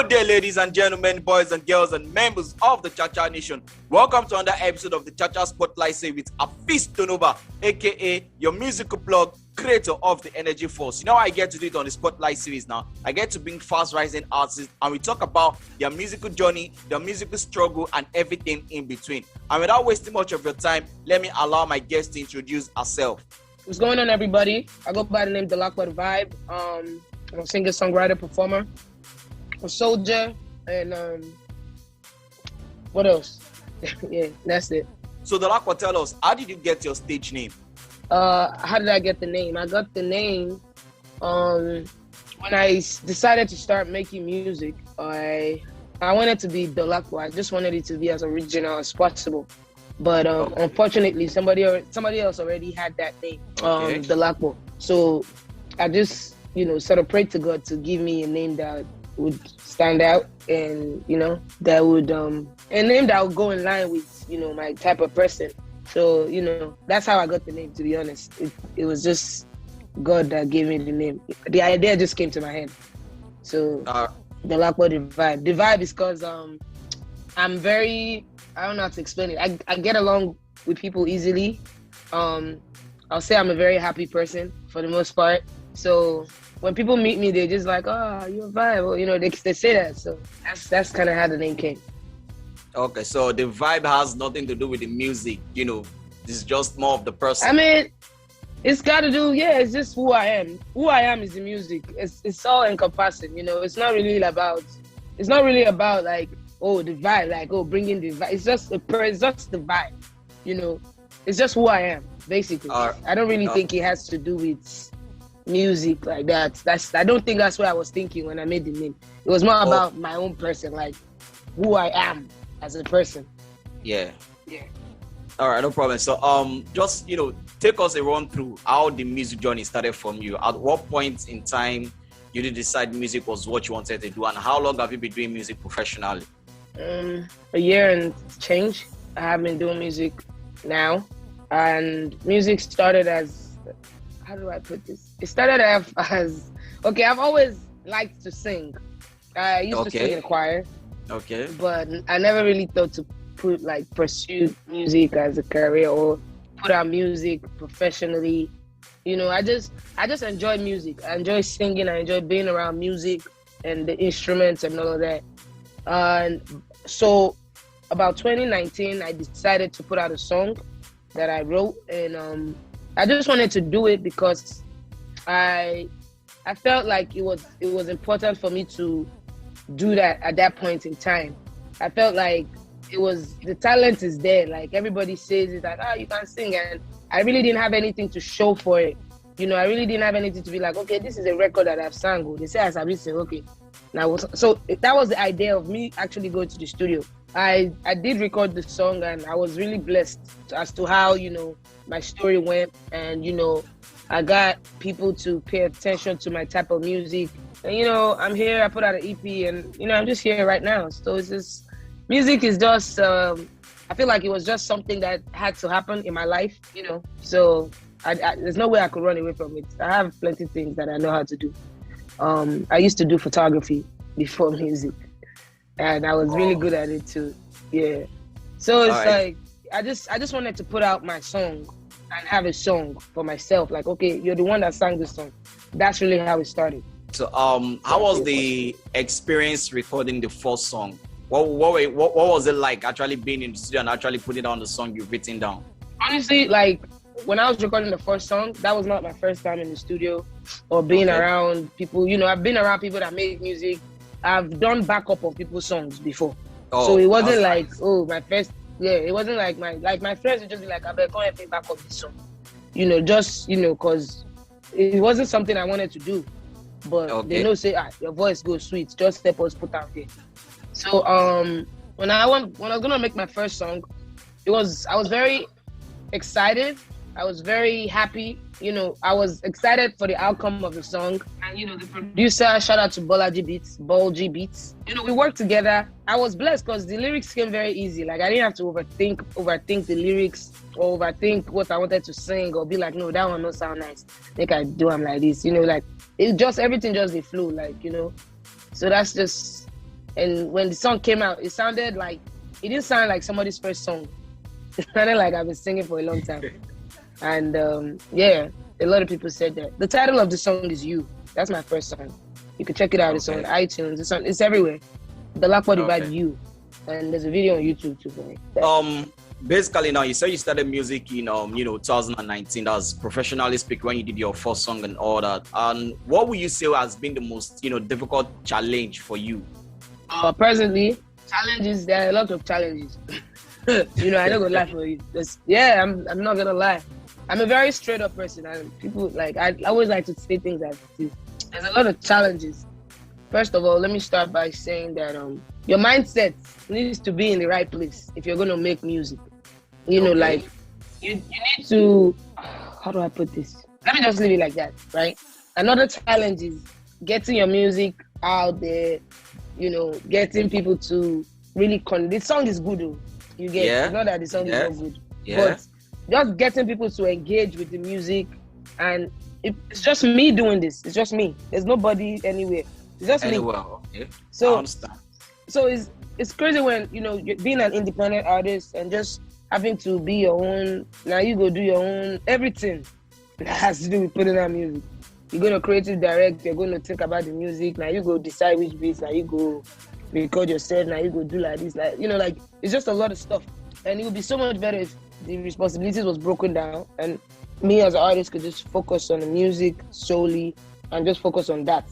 Good day, ladies and gentlemen, boys and girls, and members of the ChaCha Nation. Welcome to another episode of the ChaCha Spotlight Series with Afis Tonoba, aka your musical plug, creator of the Energy Force. You know, I get to do it on the Spotlight Series now. I get to bring fast-rising artists, and we talk about their musical journey, their musical struggle, and everything in between. And without wasting much of your time, let me allow my guest to introduce herself. What's going on, everybody? I go by the name DolapoTheVibe. I'm a singer, songwriter, performer, a soldier, and what else? Yeah, that's it. So Dolapo, tell us, how did you get your stage name? How did I get the name? I got the name when I decided to start making music. I wanted to be Dolapo. I just wanted it to be as original as possible. But unfortunately, somebody else already had that name, Dolapo. So I just, sort of prayed to God to give me a name that would stand out, and that would a name that would go in line with my type of person. So that's how I got the name. To be honest, it was just God that gave me the name. The idea just came to my head. So DolapoTheVibe. The vibe is because I'm very, I don't know how to explain it. I get along with people easily. I'll say I'm a very happy person for the most part. So when people meet me, they're just like, "Oh, you're a vibe." Or, they say that. So that's kind of how the name came. Okay, so the vibe has nothing to do with the music. It's just more of the person. I mean, it's got to do. Yeah, it's just who I am. Who I am is the music. It's all encompassing. It's not really about. It's not really about like, oh, the vibe, like, oh, bringing the vibe. It's just the vibe. It's just who I am, basically. I don't really think it has to do with music like that. I don't think that's what I was thinking when I made the name. It was more about my own person, like who I am as a person. Yeah. Yeah. All right, no problem. So just take us a run through how the music journey started from you. At what point in time you did decide music was what you wanted to do, and how long have you been doing music professionally? A year and change. I have been doing music now, and music started as, how do I put this? It started as, I've always liked to sing. I used to sing in a choir. Okay. But I never really thought to pursue music as a career or put out music professionally. I just enjoy music. I enjoy singing. I enjoy being around music and the instruments and all of that. And so about 2019, I decided to put out a song that I wrote, and I just wanted to do it because I felt like it was important for me to do that at that point in time. I felt like the talent is there. Like everybody says it, like, you can sing, and I really didn't have anything to show for it. I really didn't have anything to be like, okay, this is a record that I've sang. They say I sing, okay. Now, so that was the idea of me actually going to the studio. I did record the song, and I was really blessed as to how my story went, and I got people to pay attention to my type of music. And I'm here. I put out an EP, and I'm just here right now. So it's just, music is just. I feel like it was just something that had to happen in my life. So there's no way I could run away from it. I have plenty of things that I know how to do. I used to do photography before music, and I was really good at it too. Yeah. So it's like I just wanted to put out my song and have a song for myself. Like, okay, you're the one that sang this song. That's really how it started. So how was the experience recording the first song? What was it like actually being in the studio and actually putting down the song you've written down? Honestly, like when I was recording the first song, that was not my first time in the studio or being around people. I've been around people that make music. I've done backup of people's songs before. So it wasn't like, my first, it wasn't like my friends would just be like, I better come and play back up this song. Because it wasn't something I wanted to do. But they know, say, your voice goes sweet, just step us put out there. So when I was gonna make my first song, I was very excited. I was very happy. I was excited for the outcome of the song. And, the producer, shout out to Ball G Beats. We worked together. I was blessed because the lyrics came very easy. Like, I didn't have to overthink the lyrics or overthink what I wanted to sing or be like, no, that one don't sound nice. I think I do them like this. Like, it just, everything just the flow, like, So that's just And when the song came out, it didn't sound like somebody's first song. It sounded like I've been singing for a long time. And a lot of people said that. The title of the song is You. That's my first song. You can check it out. It's on iTunes. It's everywhere. DolapoTheVibe You. And there's a video on YouTube too for it. Basically, now you said you started music in 2019. That's professionally speaking, when you did your first song and all that. And what would you say has been the most difficult challenge for you? Presently, challenges. There are a lot of challenges. I'm not gonna lie for you. I'm not gonna lie. I'm a very straight up person, and people I always like to say things as it is. There's a lot of challenges. First of all, let me start by saying that your mindset needs to be in the right place if you're gonna make music. You need to. How do I put this? Let me just leave it like that, right? Another challenge is getting your music out there. Getting people to really this song is good though. You get it's not that the song is not good. Yeah. But just getting people to engage with the music, and it's just me doing this. It's just me. There's nobody anywhere. It's just me. Okay. So I understand. So it's crazy when you're being an independent artist and just having to be your own. Now you go do your own everything that has to do with putting out music. You're gonna creative direct. You're gonna think about the music. Now you go decide which beats. Now you go record yourself. Now you go do like this. It's just a lot of stuff. And it would be so much better if the responsibilities was broken down and me as an artist could just focus on the music solely and just focus on that.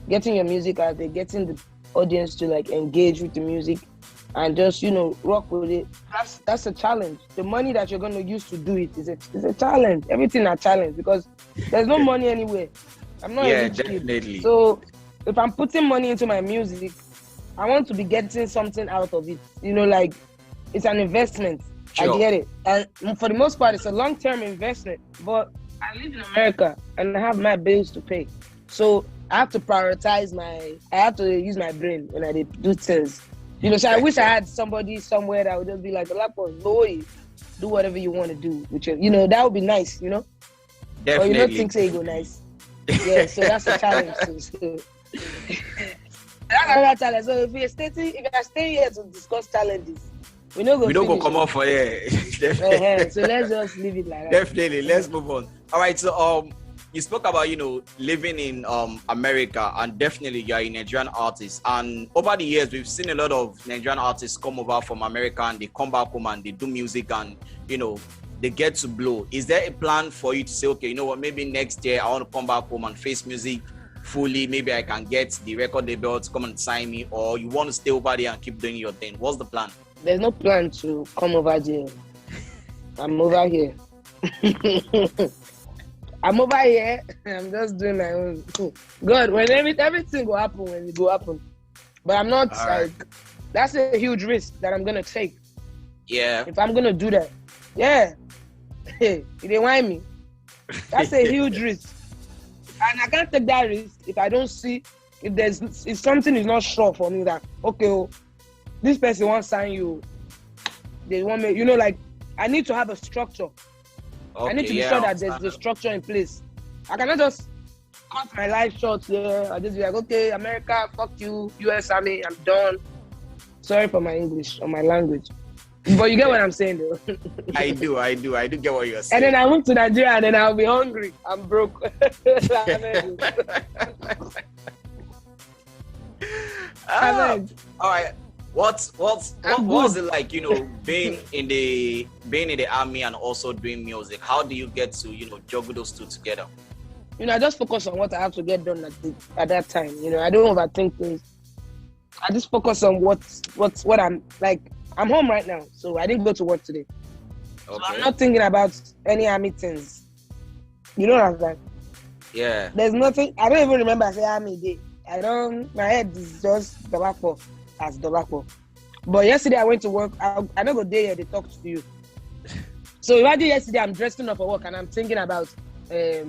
Getting your music out there, getting the audience to engage with the music and just, rock with it. That's a challenge. The money that you're going to use to do it is a challenge. Everything a challenge because there's no money anywhere. I'm not a rich definitely. kid. So if I'm putting money into my music, I want to be getting something out of it. It's an investment. Sure. I get it. And for the most part, it's a long-term investment. But I live in America and I have my bills to pay. So I have to prioritize I have to use my brain when I do things. So I wish I had somebody somewhere that would just be like, Dolapo, boy, do whatever you want to do. That would be nice, Definitely. But you don't think you go nice. Yeah, so that's a challenge too. So. That's another challenge. So if you're staying here to discuss challenges, we don't go come off for Definitely. So let's just leave it like that. Definitely. Let's move on. All right. So you spoke about living in America, and definitely you're a Nigerian artist. And over the years, we've seen a lot of Nigerian artists come over from America and they come back home and they do music and they get to blow. Is there a plan for you to say, okay, maybe next year I want to come back home and face music fully? Maybe I can get the record label to come and sign me, or you want to stay over there and keep doing your thing? What's the plan? There's no plan to come over there. I'm over here. I'm over here. I'm just doing my own. God, when everything will happen when it will happen. But I'm not that's a huge risk that I'm gonna take. Yeah. If I'm gonna do that. Yeah. Hey, they whine me. That's a huge risk. And I can't take that risk if I don't see if something is not sure for me that this person wants to sign you. They want me, I need to have a structure. Okay, I need to be sure that there's the structure in place. I cannot just cut my life short here. I just be like, okay, America, fuck you, US Army, I'm done. Sorry for my English or my language. But you get what I'm saying though. I do get what you're saying. And then I went to Nigeria and then I'll be hungry. I'm broke. All right. What was it like, being in the army and also doing music? How do you get to, juggle those two together? I just focus on what I have to get done at that time. I don't overthink things. I just focus on what I'm like. I'm home right now, so I didn't go to work today. Okay. So I'm not thinking about any army things. You know what I'm saying? Yeah. There's nothing. I don't even remember I say army day. My head is just Dolapo as Dolapo. But yesterday I went to work. I don't go there they talk to you. So imagine yesterday I'm dressing up for work and I'm thinking about I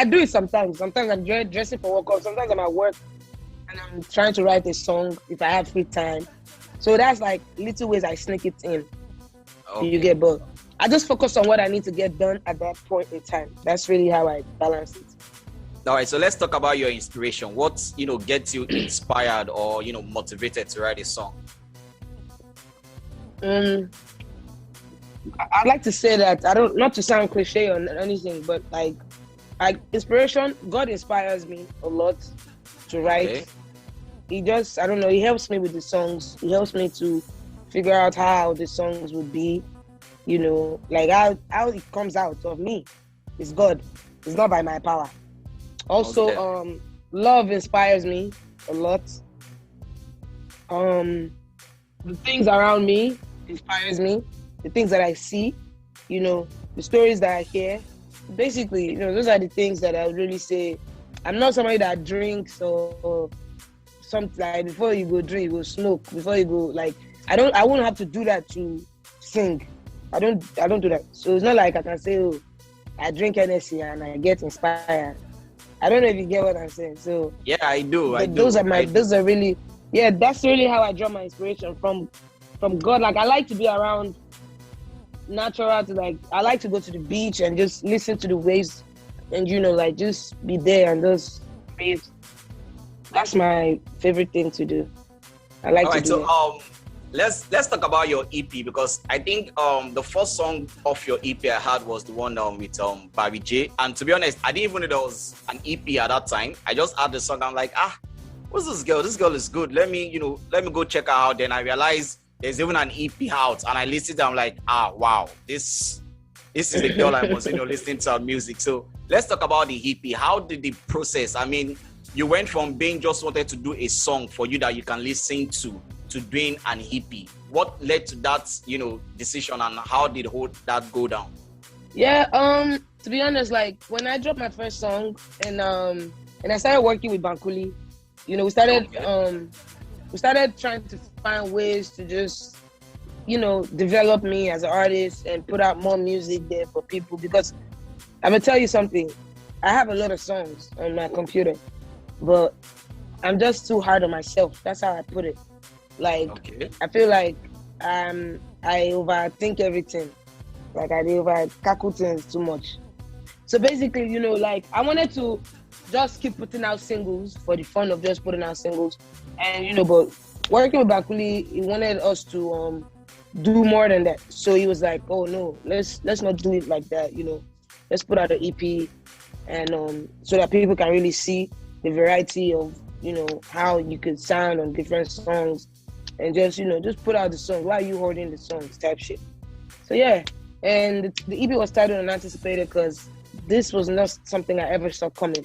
do it sometimes. Sometimes I'm dressing for work, or sometimes I'm at work and I'm trying to write a song if I have free time. So that's like little ways I sneak it in. Okay. You get bored. I just focus on what I need to get done at that point in time. That's really how I balance it. All right, so let's talk about your inspiration. What gets you inspired or motivated to write a song? I'd like to say that not to sound cliche or anything, but like inspiration, God inspires me a lot to write. Okay. He just, I don't know, he helps me with the songs. He helps me to figure out how the songs would be, like how it comes out of me. It's God. It's not by my power. Also, love inspires me a lot. The things around me inspires me. The things that I see, the stories that I hear. Basically, those are the things that I would really say. I'm not somebody that drinks or something like before you go drink, you go smoke. Before you go, like I won't have to do that to sing. I don't do that. So it's not like I can say, oh, I drink Hennessy and I get inspired. I don't know if you get what I'm saying. So yeah, I do. Those are really, that's really how I draw my inspiration from God. Like I like to be around natural to I like to go to the beach and just listen to the waves and just be there and just breathe. That's my favorite thing to do. I like to do it. Let's talk about your EP, because I think the first song of your EP I had was the one with Barry J. And to be honest, I didn't even know there was an EP at that time. I just heard the song. I'm like, what's this girl? This girl is good. Let me go check her out. Then I realized there's even an EP out, and I listened. I'm like, wow, this is the girl I was listening to her music. So let's talk about the EP. How did the process? I mean, you went from being just wanted to do a song for you that you can listen to doing an EP. What led to that, decision, and how did that go down? Yeah, to be honest, like when I dropped my first song and I started working with Bankuli, we started trying to find ways to just, develop me as an artist and put out more music there for people, because I'm gonna tell you something. I have a lot of songs on my computer, but I'm just too hard on myself. That's how I put it. I feel like I overthink everything. Like I overcackle things too much. So basically, I wanted to just keep putting out singles for the fun of just putting out singles. And, but working with Bakuli, he wanted us to do more than that. So he was like, oh no, let's not do it like that, Let's put out an EP and so that people can really see the variety of, how you could sound on different songs. And just, just put out the song. Why are you holding the songs type shit? So yeah, and the EP was titled Unanticipated because this was not something I ever saw coming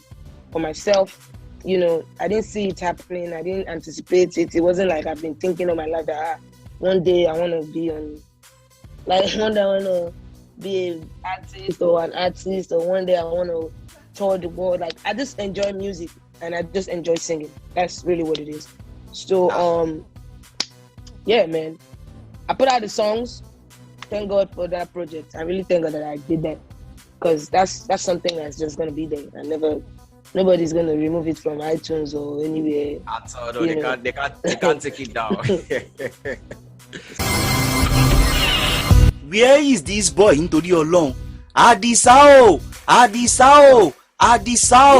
for myself. I didn't see it happening. I didn't anticipate it. It wasn't like I've been thinking of my life that one day I want to be on, one day I want to be an artist or one day I want to tour the world. Like I just enjoy music and I just enjoy singing. That's really what it is. So yeah, man. I put out the songs. Thank God for that project. I really thank God that I did that, because that's something that's just gonna be there. Nobody's gonna remove it from iTunes or anywhere. At all, no, they can't take it down. Where is this boy nítorí Ọlọ́run? Adisao.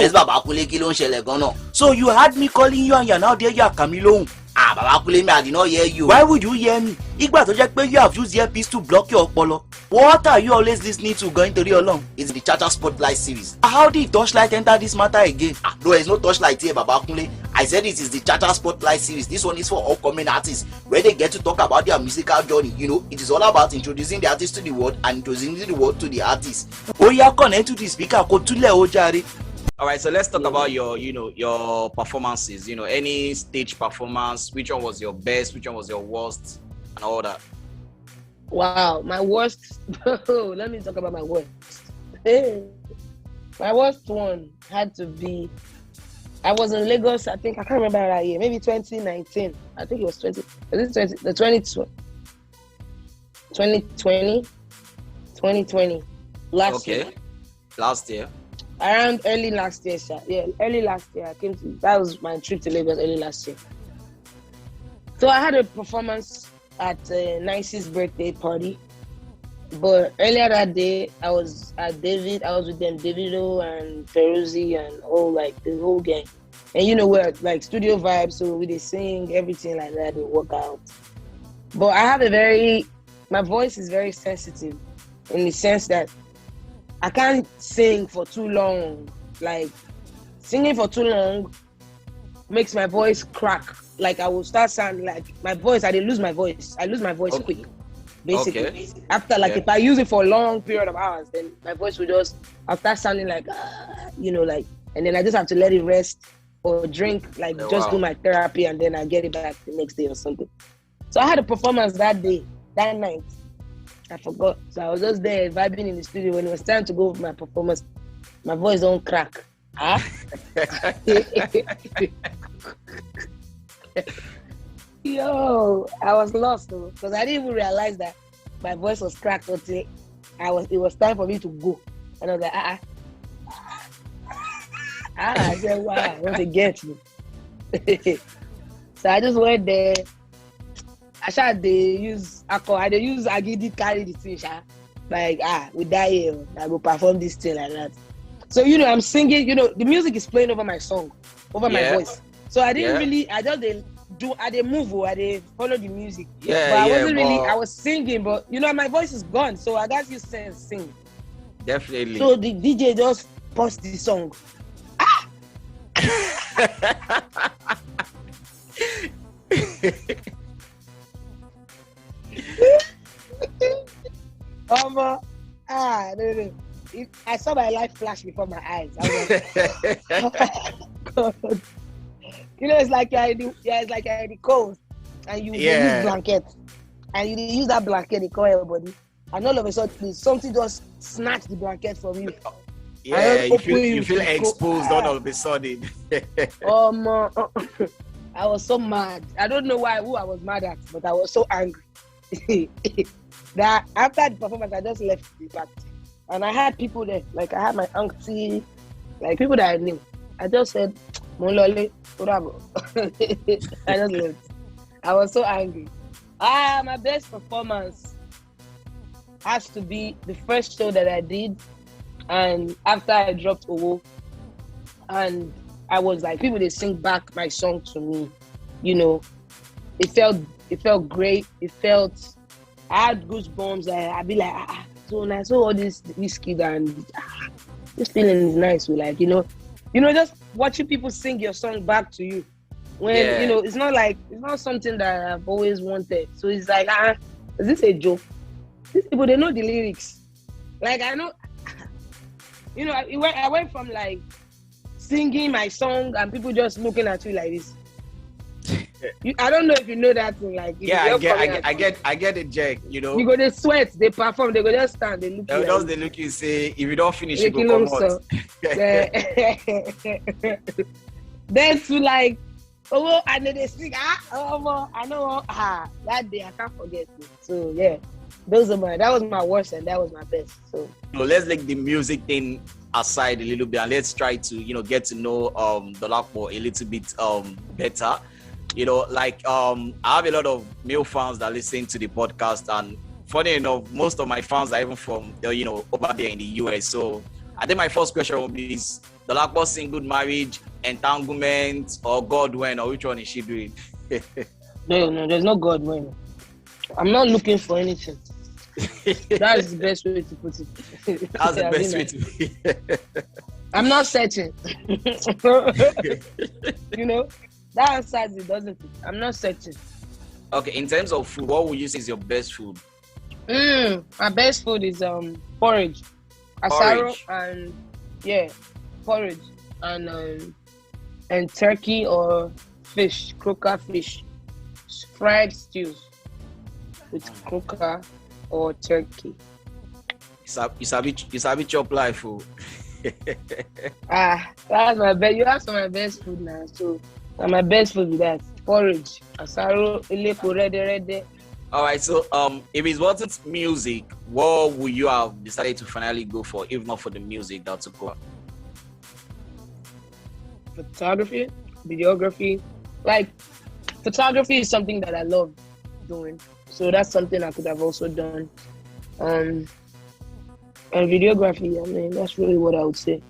Yes, Baba Kule, kí ló ń ṣẹlẹ̀ gan-an? So you had me calling you and you're now there, you're kà mí lóhùn. Baba Kule, I did not hear you. Why would you hear me? Ìgbà tó jẹ́ pé you have used earpiece to block your ọpọlọ. What are you always listening to going to the along? It's the ChaCha Spotlight series. How did Torchlight enter this matter again? No, there's no Torchlight here, Baba Kule. I said it is the ChaCha Spotlight series. This one is for upcoming artists, where they get to talk about their musical journey. It is all about introducing the artist to the world and introducing the world to the artist. Oh yeah, connect to the speaker. Kò túlẹ̀ ó jàre. All right, so let's talk about your performances. Any stage performance. Which one was your best? Which one was your worst? And all that. Wow, my worst. Let me talk about my worst. My worst one had to be. I was in Lagos. I think I can't remember that year. Maybe 2019. I think it was 2020. Last year. Last year. Around early last year, sir. Yeah, early last year. That was my trip to Lagos early last year. So I had a performance at Nice's birthday party. But earlier that day, I was at David. I was with them, Davido and Feruzzi and all like the whole gang. And we're like studio vibes, so we they sing everything like that. They work out. But I have my voice is very sensitive in the sense that I can't sing for too long. Like singing for too long makes my voice crack. Like I will start sounding like my voice. I lose my voice. I lose my voice quick. Basically, after if I use it for a long period of hours, then my voice will I'll start sounding like, and then I just have to let it rest or drink, do my therapy, and then I get it back the next day or something. So I had a performance that night. I forgot. So I was just there vibing in the studio. When it was time to go for my performance, my voice don't crack. Yo, I was lost though, because I didn't even realize that my voice was cracked until it was time for me to go. And I was like, I said, wow, what they get me. So I just went there. They use Agidi carry the thing, with that here, I go perform this thing like that. So I'm singing, the music is playing over my song, over my voice. So I didn't really, I didn't move or I didn't follow the music. But I wasn't really, I was singing, but my voice is gone, so I got used to sing. Definitely. So the DJ just paused the song. No. I saw my life flash before my eyes. I was like, oh my God. It's like you're in the cold and you use blanket and you use that blanket to cover everybody, and all of a sudden something just snatch the blanket from you. Yeah, you feel exposed all of a sudden. I was so mad. I don't know who I was mad at, but I was so angry. That after the performance, I just left the party. And I had people there. Like I had my auntie, like people that I knew. I just said, Molole, bravo. I just left. I was so angry. My best performance has to be the first show that I did. And after I dropped Owo, and I was like, people they sing back my song to me, it felt great. I had goosebumps. I'd be like, so nice. So all this kid and this feeling is nice. We just watching people sing your song back to you. When it's not something that I've always wanted. So it's like, is this a joke? These people, they know the lyrics. Like I know. I went from like singing my song and people just looking at you like this. I don't know if you know that thing. Like I get it, Jack. You go they sweat, they perform, they go just stand, they look. They look you say if you don't finish, you go come out. Then to like, and then they sing. I know. That day I can't forget it. So yeah. That was my worst and that was my best. So let's the music thing aside a little bit and let's try to get to know Dolapo a little bit better. I have a lot of male fans that listen to the podcast, and funny enough, most of my fans are even from over there in the US. So I think my first question will be: is Dolapo single, marriage, entanglement, or God when, or which one is she doing? No, there's no God when. I'm not looking for anything. That's the best way to put it. That's the best way to be. I'm not searching. That answers it, doesn't it? I'm not searching. Okay, in terms of food, what would you say is your best food? My best food is porridge. Asaro and porridge and turkey or fish, croaker fish, fried stews with croaker or turkey. You sabi chop life food. That's my best. You asked for my best food now, so my best food is that porridge, asaro, ileko, rede. All right, so if it wasn't music, what would you have decided to finally go for, if not for the music that took over? Photography, videography. Like, photography is something that I love doing. So that's something I could have also done. And videography. I mean, that's really what I would say.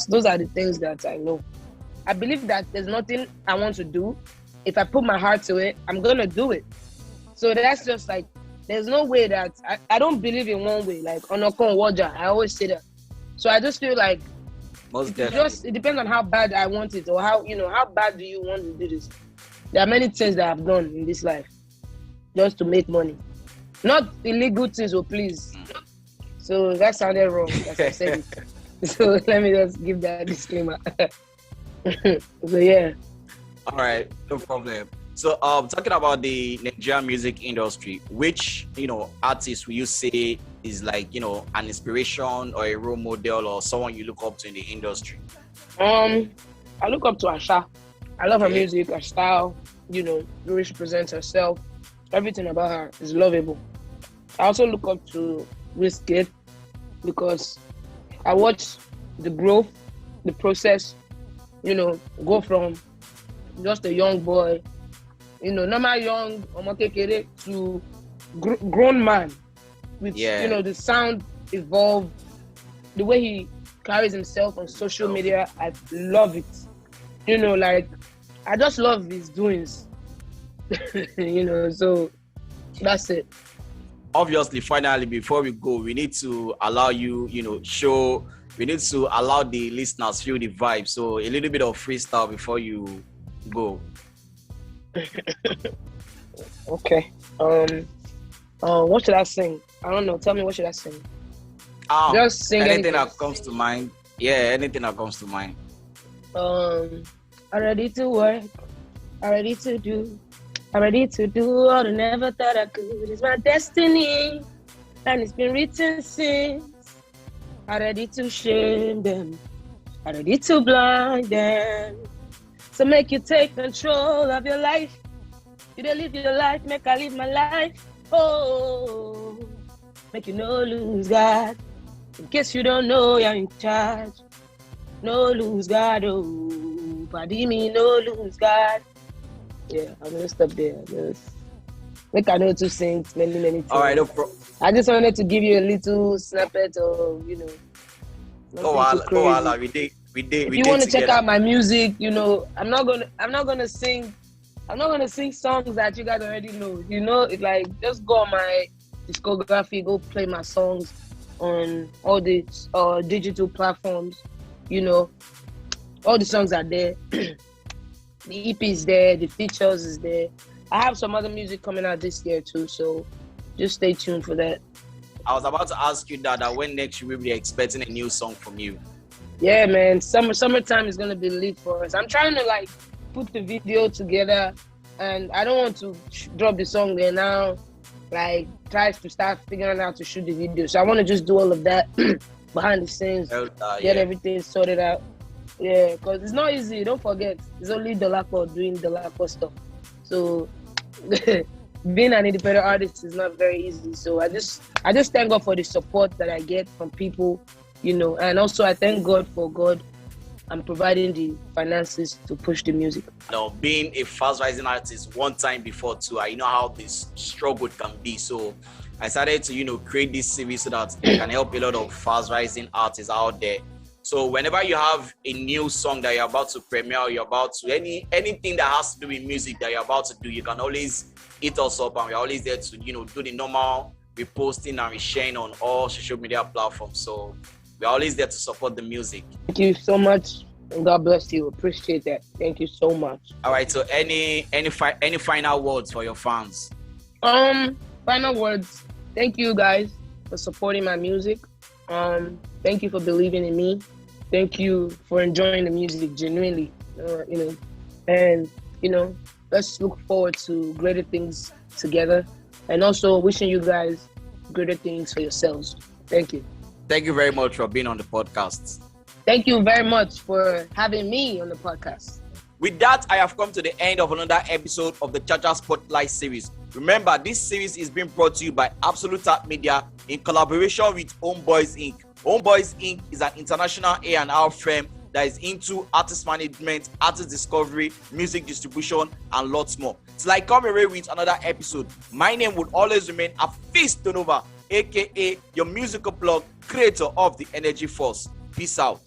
Those are the things that I know. I believe that there's nothing I want to do. If I put my heart to it, I'm gonna do it. So that's just like, there's no way that I don't believe in one way. Like Onokon Waja, I always say that. So I just feel like it depends on how bad I want it, or how bad do you want to do this. There are many things that I've done in this life just to make money, not illegal things. Oh please. So that sounded wrong, as I said it. So let me just give that disclaimer. So yeah. All right, no problem. So talking about the Nigerian music industry, which artist will you say is like an inspiration or a role model or someone you look up to in the industry? I look up to Asha. I love her music, her style, the way she presents herself. Everything about her is lovable. I also look up to Wizkid because I watch the growth, the process, go from just a young boy, normal young Omakekere to grown man with, the sound evolved, the way he carries himself on social media. I love it. I just love his doings, so that's it. Obviously, finally, before we go, we need to allow you, we need to allow the listeners feel the vibe. So a little bit of freestyle before you go. Okay. What should I sing? I don't know. Tell me, what should I sing? Just sing anything that comes to mind. Yeah, anything that comes to mind. I'm ready to work. I'm ready to do. I'm ready to do all I never thought I could. It's my destiny, and it's been written since. I'm ready to shame them. I'm ready to blind them. So make you take control of your life. You don't live your life, make I live my life. Oh, make you no lose God. In case you don't know, you're in charge. No lose God, oh, pardon me, no lose God. Yeah, I'm gonna stop there. Make I know to sing many things. All right, I just wanted to give you a little snippet of, we did. If you want to check out my music, I'm not gonna sing songs that you guys already know. It's like, just go on my discography, go play my songs on all the digital platforms. All the songs are there. The EP is there, the features is there. I have some other music coming out this year too, so just stay tuned for that. I was about to ask you that when next you will be expecting a new song from you. Yeah, man. Summertime is gonna be lit for us. I'm trying to put the video together, and I don't want to drop the song there now. Try to start figuring out how to shoot the video. So I want to just do all of that behind the scenes, get everything sorted out. Yeah, because it's not easy. Don't forget, it's only Dolapo doing Dolapo stuff. So being an independent artist is not very easy. So I just thank God for the support that I get from people, and also I thank God for God and providing the finances to push the music. Being a fast rising artist one time before too, I know how this struggle can be. So I started to create this series so that I can help a lot of fast rising artists out there. So whenever you have a new song that you're about to premiere, or you're about to anything that has to do with music that you're about to do, you can always hit us up, and we're always there to do the normal reposting and resharing on all social media platforms. So we're always there to support the music. Thank you so much, and God bless you. Appreciate that. Thank you so much. All right. So any final words for your fans? Final words. Thank you guys for supporting my music. Thank you for believing in me. Thank you for enjoying the music genuinely. And let's look forward to greater things together, and also wishing you guys greater things for yourselves. Thank you. Thank you very much for being on the podcast. Thank you very much for having me on the podcast. With that, I have come to the end of another episode of the ChaCha Spotlight series. Remember, this series is being brought to you by Absolute Tap Media in collaboration with Homeboyz INC. Homeboyz INC is an international A&R firm that is into artist management, artist discovery, music distribution, and lots more. Till I come away with another episode, my name would always remain Afis Tonova. aka your musical blog, creator of the energy force. Peace out.